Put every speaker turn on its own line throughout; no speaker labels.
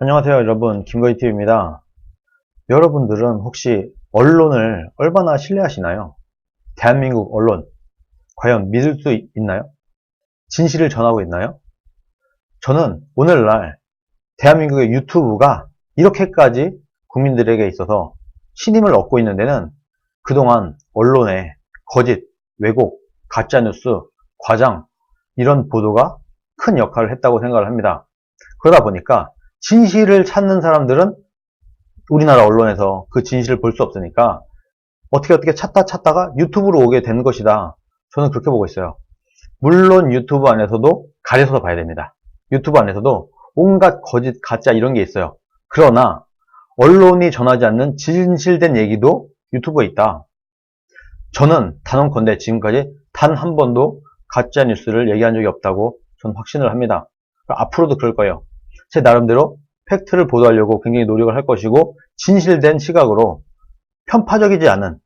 안녕하세요 여러분, 김거희TV입니다. 여러분들은 혹시 언론을 얼마나 신뢰하시나요? 대한민국 언론 과연 믿을 수 있나요? 진실을 전하고 있나요? 저는 오늘날 대한민국의 유튜브가 이렇게까지 국민들에게 있어서 신임을 얻고 있는 데는 그동안 언론의 거짓, 왜곡, 가짜뉴스, 과장 이런 보도가 큰 역할을 했다고 생각을 합니다. 그러다 보니까 진실을 찾는 사람들은 우리나라 언론에서 그 진실을 볼 수 없으니까 어떻게 찾다가 유튜브로 오게 된 것이다. 저는 그렇게 보고 있어요. 물론 유튜브 안에서도 가려서 봐야 됩니다. 유튜브 안에서도 온갖 거짓, 가짜 이런 게 있어요. 그러나 언론이 전하지 않는 진실된 얘기도 유튜브에 있다. 저는 단언컨대 지금까지 단 한 번도 가짜 뉴스를 얘기한 적이 없다고 저는 확신을 합니다. 앞으로도 그럴 거예요. 제 나름대로 팩트를 보도하려고 굉장히 노력을 할 것이고, 진실된 시각으로 편파적이지 않은,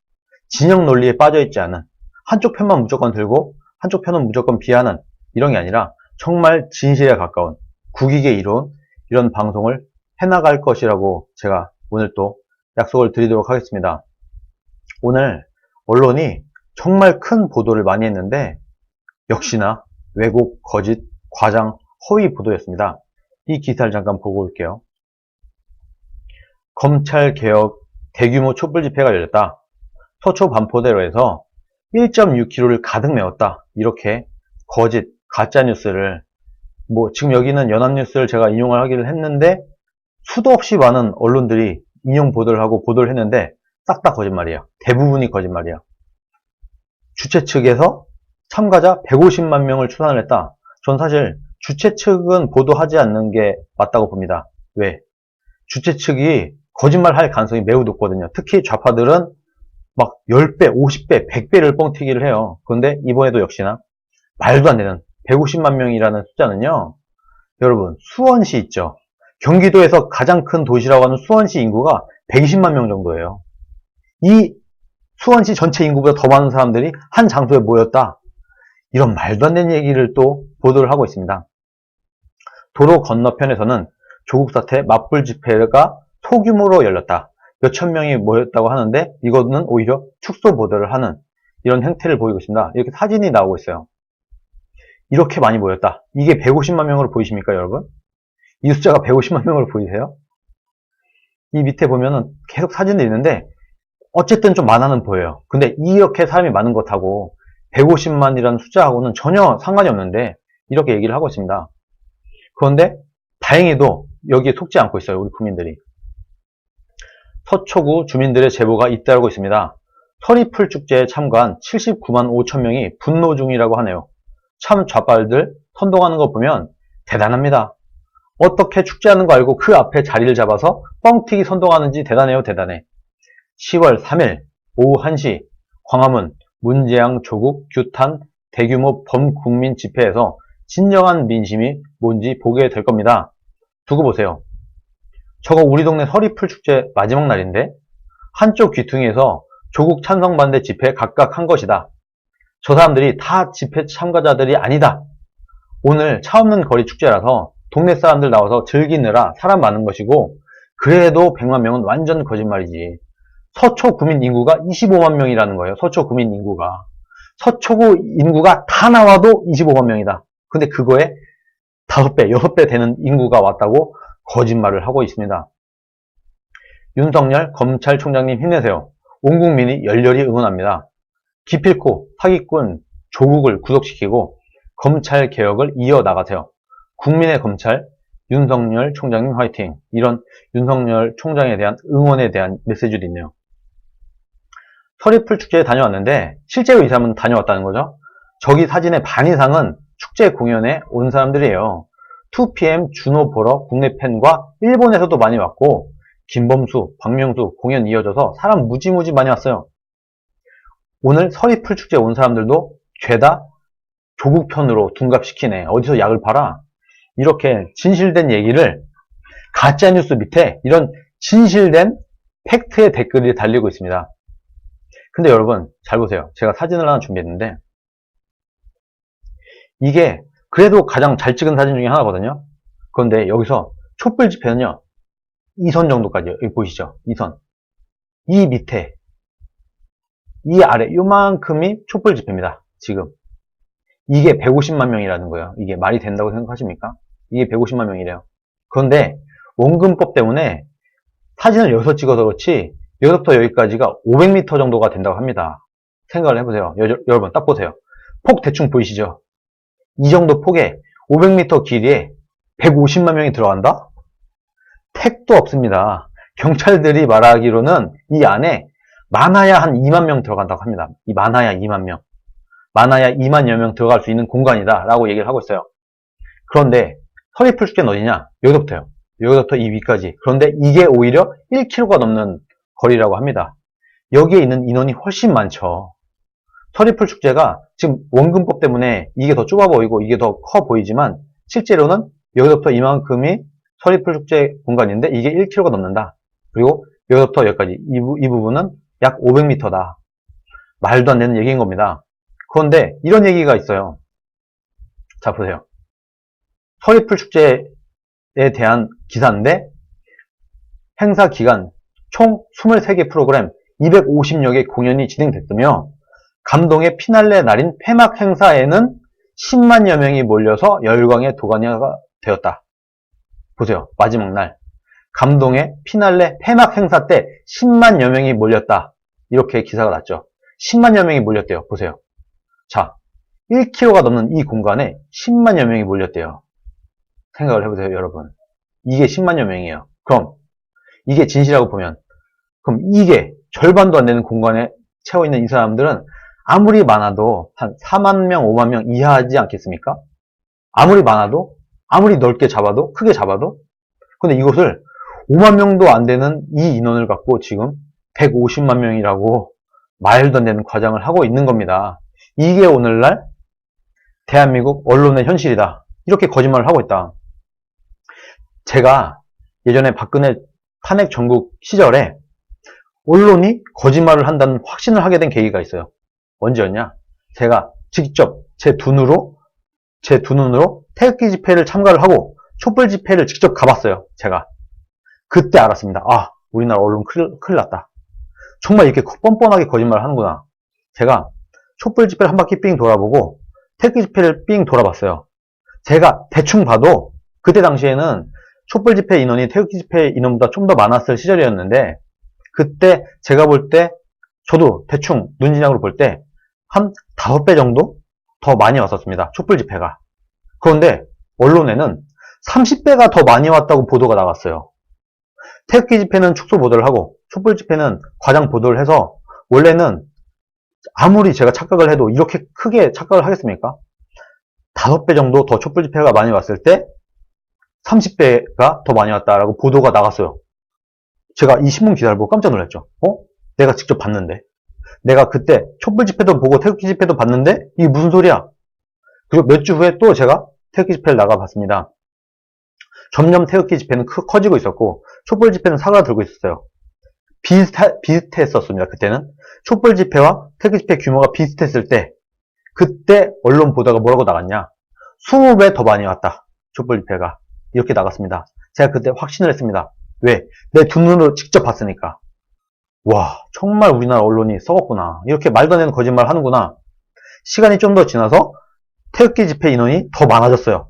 진영 논리에 빠져있지 않은, 한쪽 편만 무조건 들고 한쪽 편은 무조건 비하는 이런 게 아니라 정말 진실에 가까운 국익에 이로운 이런 방송을 해나갈 것이라고 제가 오늘 또 약속을 드리도록 하겠습니다. 오늘 언론이 정말 큰 보도를 많이 했는데 역시나 왜곡, 거짓, 과장, 허위 보도였습니다. 이 기사를 잠깐 보고 올게요. 검찰개혁 대규모 촛불 집회가 열렸다. 서초 반포대로에서 1.6km를 가득 메웠다. 이렇게 거짓, 가짜뉴스를 지금 여기는 연합뉴스를 제가 인용을 하기를 했는데 수도 없이 많은 언론들이 인용 보도를 하고 보도를 했는데 싹 다 거짓말이에요. 대부분이 거짓말이에요. 주최 측에서 참가자 150만 명을 추산을 했다. 전 사실 주최 측은 보도하지 않는 게 맞다고 봅니다. 왜? 주최 측이 거짓말 할 가능성이 매우 높거든요. 특히 좌파들은 막 10배, 50배, 100배를 뻥튀기를 해요. 그런데 이번에도 역시나 말도 안 되는 150만 명이라는 숫자는요. 여러분, 수원시 있죠. 경기도에서 가장 큰 도시라고 하는 수원시 인구가 120만 명 정도예요. 이 수원시 전체 인구보다 더 많은 사람들이 한 장소에 모였다. 이런 말도 안 되는 얘기를 또 보도를 하고 있습니다. 도로 건너편에서는 조국 사태 맞불 집회가 소규모로 열렸다. 몇천 명이 모였다고 하는데 이거는 오히려 축소 보도를 하는 이런 행태를 보이고 있습니다. 이렇게 사진이 나오고 있어요. 이렇게 많이 모였다. 이게 150만 명으로 보이십니까, 여러분? 이 숫자가 150만 명으로 보이세요? 이 밑에 보면은 계속 사진들이 있는데 어쨌든 좀 많아는 보여요. 근데 이렇게 사람이 많은 것하고 150만이라는 숫자하고는 전혀 상관이 없는데 이렇게 얘기를 하고 있습니다. 그런데 다행히도 여기에 속지 않고 있어요. 우리 국민들이. 서초구 주민들의 제보가 잇따르고 있습니다. 서리풀 축제에 참가한 79만 5천 명이 분노 중이라고 하네요. 참 좌빨들 선동하는 거 보면 대단합니다. 어떻게 축제하는 거 알고 그 앞에 자리를 잡아서 뻥튀기 선동하는지 대단해요. 대단해. 10월 3일 오후 1시 광화문 문재양 조국 규탄 대규모 범국민 집회에서 진정한 민심이 뭔지 보게 될 겁니다. 두고 보세요. 저거 우리 동네 서리풀 축제 마지막 날인데 한쪽 귀퉁이에서 조국 찬성 반대 집회 각각 한 것이다. 저 사람들이 다 집회 참가자들이 아니다. 오늘 차 없는 거리 축제라서 동네 사람들 나와서 즐기느라 사람 많은 것이고 그래도 100만 명은 완전 거짓말이지. 서초 구민 인구가 25만 명이라는 거예요. 서초 구민 인구가. 서초구 인구가 다 나와도 25만 명이다. 근데 그거에 5배, 6배 되는 인구가 왔다고 거짓말을 하고 있습니다. 윤석열 검찰총장님 힘내세요. 온 국민이 열렬히 응원합니다. 기필코 사기꾼 조국을 구속시키고 검찰 개혁을 이어나가세요. 국민의 검찰 윤석열 총장님 화이팅. 이런 윤석열 총장에 대한 응원에 대한 메시지도 있네요. 서리풀 축제에 다녀왔는데 실제로 이 사람은 다녀왔다는 거죠. 저기 사진의 반 이상은 축제 공연에 온 사람들이에요. 2PM 준호 보러 국내 팬과 일본에서도 많이 왔고 김범수, 박명수 공연 이어져서 사람 무지무지 많이 왔어요. 오늘 서리풀 축제에 온 사람들도 죄다 조국 편으로 둔갑시키네. 어디서 약을 팔아? 이렇게 진실된 얘기를 가짜뉴스 밑에 이런 진실된 팩트의 댓글이 달리고 있습니다. 근데 여러분 잘 보세요. 제가 사진을 하나 준비했는데 이게 그래도 가장 잘 찍은 사진 중에 하나거든요. 그런데 여기서 촛불 집회는요 2선 정도까지, 여기 보이시죠? 2선. 이 밑에, 이 아래, 요만큼이 촛불 집회입니다. 지금. 이게 150만 명이라는 거예요. 이게 말이 된다고 생각하십니까? 이게 150만 명이래요. 그런데 원근법 때문에 사진을 여기서 찍어서 그렇지 여기서부터 여기까지가 500m 정도가 된다고 합니다. 생각을 해보세요. 여러분 딱 보세요. 폭 대충 보이시죠? 이 정도 폭에 500m 길이에 150만 명이 들어간다? 택도 없습니다. 경찰들이 말하기로는 이 안에 많아야 한 2만 명 들어간다고 합니다. 많아야 2만 명. 많아야 2만여 명 들어갈 수 있는 공간이다 라고 얘기를 하고 있어요. 그런데 서리풀 축제는 어디냐? 여기서부터요. 여기서부터 이 위까지. 그런데 이게 오히려 1km가 넘는 거리라고 합니다. 여기에 있는 인원이 훨씬 많죠. 서리풀 축제가 지금 원근법 때문에 이게 더 좁아 보이고 이게 더 커 보이지만 실제로는 여기서부터 이만큼이 서리풀 축제 공간인데 이게 1km가 넘는다. 그리고 여기서부터 여기까지 이 부분은 약 500m다. 말도 안 되는 얘기인 겁니다. 그런데 이런 얘기가 있어요. 자, 보세요. 서리풀 축제에 대한 기사인데 행사 기간 총 23개 프로그램 250여 개 공연이 진행됐으며 감동의 피날레 날인 폐막 행사에는 10만여 명이 몰려서 열광의 도가니가 되었다. 보세요. 마지막 날 감동의 피날레 폐막 행사 때 10만여 명이 몰렸다. 이렇게 기사가 났죠. 10만여 명이 몰렸대요. 보세요. 자, 1km가 넘는 이 공간에 10만여 명이 몰렸대요. 생각을 해보세요, 여러분. 이게 10만여 명이에요. 그럼 이게 진실이라고 보면 그럼 이게 절반도 안 되는 공간에 채워있는 이 사람들은 아무리 많아도 한 4만 명, 5만 명 이하하지 않겠습니까? 아무리 많아도, 아무리 넓게 잡아도, 크게 잡아도. 근데 이것을 5만 명도 안 되는 이 인원을 갖고 지금 150만 명이라고 말도 안 되는 과장을 하고 있는 겁니다. 이게 오늘날 대한민국 언론의 현실이다. 이렇게 거짓말을 하고 있다. 제가 예전에 박근혜 탄핵 전국 시절에 언론이 거짓말을 한다는 확신을 하게 된 계기가 있어요. 언제였냐? 제가 직접 제 두 눈으로 태극기 집회를 참가를 하고 촛불 집회를 직접 가봤어요. 제가. 그때 알았습니다. 아, 우리나라 언론 큰일 났다. 정말 이렇게 뻔뻔하게 거짓말을 하는구나. 제가 촛불 집회를 한 바퀴 삥 돌아보고 태극기 집회를 삥 돌아봤어요. 제가 대충 봐도 그때 당시에는 촛불 집회 인원이 태극기 집회 인원보다 좀 더 많았을 시절이었는데 그때 제가 볼 때 저도 대충 눈지장으로 볼 때 한 5배 정도 더 많이 왔었습니다. 촛불 집회가. 그런데 언론에는 30배가 더 많이 왔다고 보도가 나갔어요. 태극기 집회는 축소 보도를 하고 촛불 집회는 과장 보도를 해서 원래는 아무리 제가 착각을 해도 이렇게 크게 착각을 하겠습니까? 5배 정도 더 촛불 집회가 많이 왔을 때 30배가 더 많이 왔다라고 보도가 나갔어요. 제가 이 신문 기사를 보고 깜짝 놀랐죠. 내가 직접 봤는데. 내가 그때 촛불 집회도 보고 태극기 집회도 봤는데 이게 무슨 소리야? 그리고 몇 주 후에 또 제가 태극기 집회를 나가봤습니다. 점점 태극기 집회는 커지고 있었고 촛불 집회는 사그라들고 있었어요. 비슷했었습니다. 그때는 촛불 집회와 태극기 집회 규모가 비슷했을 때 그때 언론 보도가 뭐라고 나갔냐? 20배 더 많이 왔다. 촛불 집회가. 이렇게 나갔습니다. 제가 그때 확신을 했습니다. 왜? 내 두 눈으로 직접 봤으니까. 와, 정말 우리나라 언론이 썩었구나. 이렇게 말도 안 되는 거짓말 하는구나. 시간이 좀 더 지나서 태극기 집회 인원이 더 많아졌어요.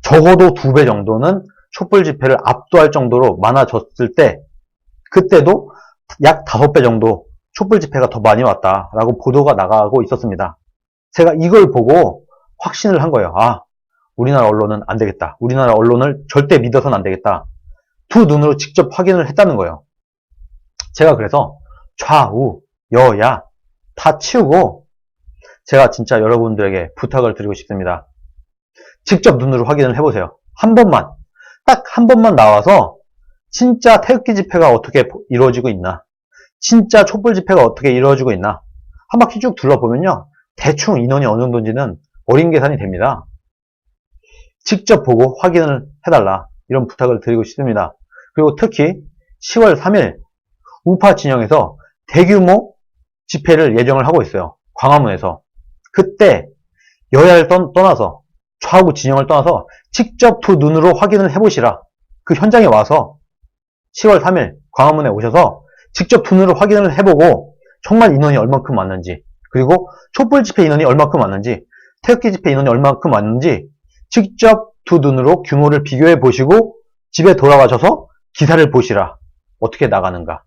적어도 2배 정도는 촛불 집회를 압도할 정도로 많아졌을 때 그때도 약 5배 정도 촛불 집회가 더 많이 왔다라고 보도가 나가고 있었습니다. 제가 이걸 보고 확신을 한 거예요. 아, 우리나라 언론은 안 되겠다. 우리나라 언론을 절대 믿어서는 안 되겠다. 두 눈으로 직접 확인을 했다는 거예요. 제가 그래서 좌우, 여야 다 치우고 제가 진짜 여러분들에게 부탁을 드리고 싶습니다. 직접 눈으로 확인을 해보세요. 한 번만, 딱 한 번만 나와서 진짜 태극기 집회가 어떻게 이루어지고 있나, 진짜 촛불 집회가 어떻게 이루어지고 있나 한 바퀴 쭉 둘러보면요. 대충 인원이 어느 정도인지는 어린 계산이 됩니다. 직접 보고 확인을 해달라. 이런 부탁을 드리고 싶습니다. 그리고 특히 10월 3일 우파 진영에서 대규모 집회를 예정을 하고 있어요. 광화문에서. 그때 여야를 떠나서 좌우 진영을 떠나서 직접 두 눈으로 확인을 해보시라. 그 현장에 와서 10월 3일 광화문에 오셔서 직접 눈으로 확인을 해보고 정말 인원이 얼만큼 왔는지, 그리고 촛불 집회 인원이 얼만큼 왔는지, 태극기 집회 인원이 얼만큼 왔는지 직접 두 눈으로 규모를 비교해 보시고 집에 돌아가셔서 기사를 보시라. 어떻게 나가는가?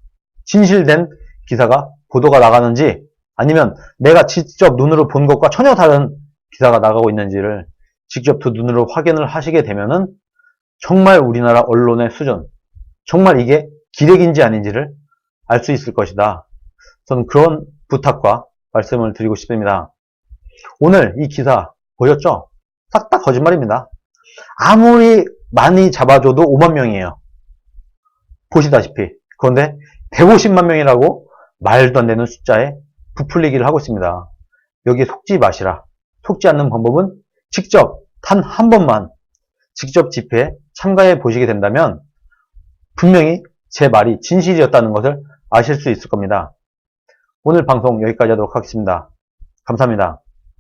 진실된 기사가 보도가 나가는지, 아니면 내가 직접 눈으로 본 것과 전혀 다른 기사가 나가고 있는지를 직접 두 눈으로 확인을 하시게 되면은 정말 우리나라 언론의 수준, 정말 이게 기레기인지 아닌지를 알 수 있을 것이다. 저는 그런 부탁과 말씀을 드리고 싶습니다. 오늘 이 기사 보셨죠? 싹 다 거짓말입니다. 아무리 많이 잡아줘도 5만 명이에요. 보시다시피. 그런데 150만 명이라고 말도 안 되는 숫자에 부풀리기를 하고 있습니다. 여기에 속지 마시라. 속지 않는 방법은 직접 단 한 번만 직접 집회에 참가해 보시게 된다면 분명히 제 말이 진실이었다는 것을 아실 수 있을 겁니다. 오늘 방송 여기까지 하도록 하겠습니다. 감사합니다.